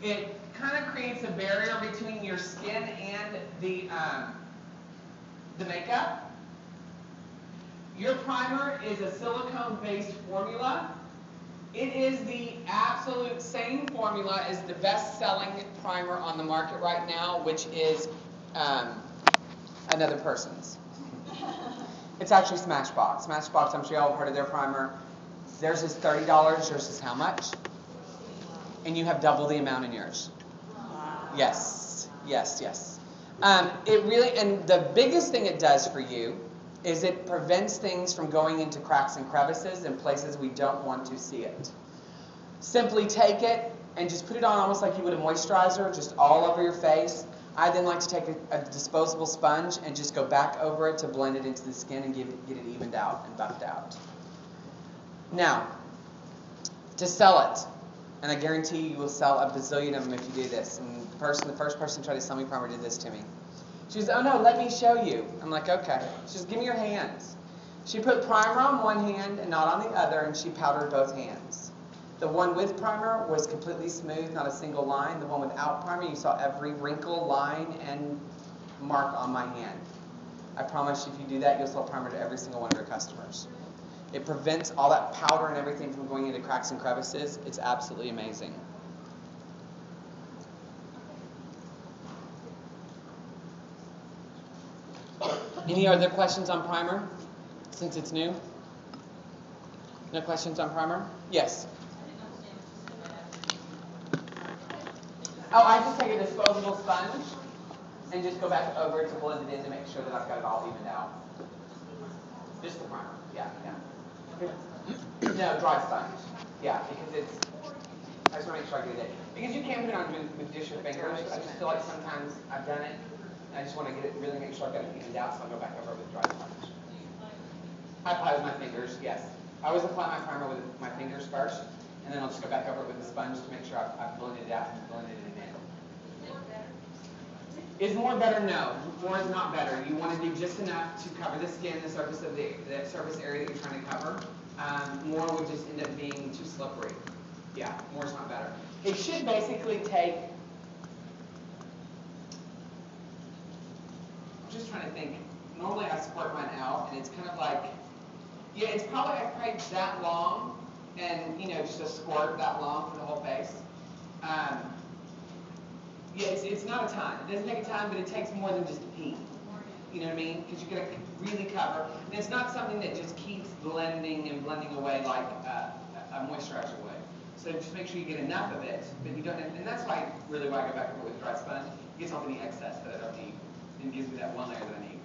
It kind of creates a barrier between your skin and the makeup. Your primer is a silicone-based formula. It is the absolute same formula as the best-selling primer on the market right now, which is another person's. It's actually Smashbox. Smashbox, I'm sure y'all have heard of their primer. Theirs is $30. Yours is how much? And you have double the amount in yours. Yes, yes, yes. It really, and the biggest thing it does for you is it prevents things from going into cracks and crevices in places we don't want to see it. Simply take it and just put it on almost like you would a moisturizer, just all over your face. I then like to take a disposable sponge and just go back over it to blend it into the skin and get it evened out and buffed out. Now, to sell it, and I guarantee you will sell a bazillion of them if you do this. And the first person who tried to sell me primer did this to me. She says, "Oh no, let me show you." I'm like, "Okay." She says, "Give me your hands." She put primer on one hand and not on the other, and she powdered both hands. The one with primer was completely smooth, not a single line. The one without primer, you saw every wrinkle, line, and mark on my hand. I promise you, if you do that, you'll sell primer to every single one of your customers. It prevents all that powder and everything from going into cracks and crevices. It's absolutely amazing. Any other questions on primer, since it's new? No questions on primer? Yes. Oh, I just take a disposable sponge and just go back over it to blend it in to make sure that I've got it all evened out. Just the primer. Yeah, yeah. No, dry sponge. Yeah, because it's, I just want to make sure I get it in. Because you can put it on with just your fingers. I just feel like sometimes I've done it, and I just want to get it, really make sure I've got it evened out, so I'll go back over it with dry sponge. I apply with my fingers, yes. I always apply my primer with my fingers first, and then I'll just go back over it with the sponge to make sure I've blended it out and blended it in. Is more better? No. More is not better. You want to do just enough to cover the skin, the surface of the surface area that you're trying to cover. More would just end up being too slippery. Yeah, more is not better. It should basically take, I'm just trying to think. Normally I squirt mine out, and it's kind of like, yeah, it's probably that long, and just a squirt that long for the whole face. Yeah, it's not a ton. It doesn't take a ton, but it takes more than just a pee. You know what I mean? Because you're going to really cover. And it's not something that just keeps blending and blending away like a moisturizer would. So just make sure you get enough of it, but you don't. And that's why I go back over with dry sponge. It gets off any excess that I don't need, and gives me that one layer that I need.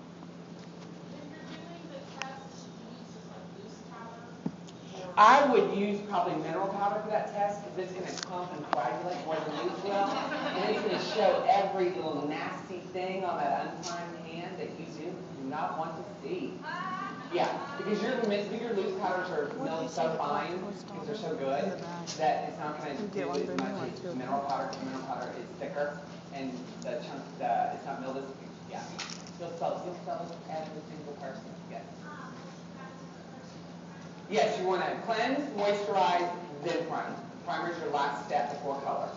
I would use probably mineral powder for that test because it's going to clump and coagulate more than loose will. And it's going to show every little nasty thing on that unprimed hand that you do not want to see. Yeah, because your loose powders are milled so fine because they're so good that it's not going to do as much as mineral powder. Mineral powder is thicker and it's not milled as, yeah. You'll sell it to every single person. Yes. Yes, you want to cleanse, moisturize, then prime. Primer is your last step before color.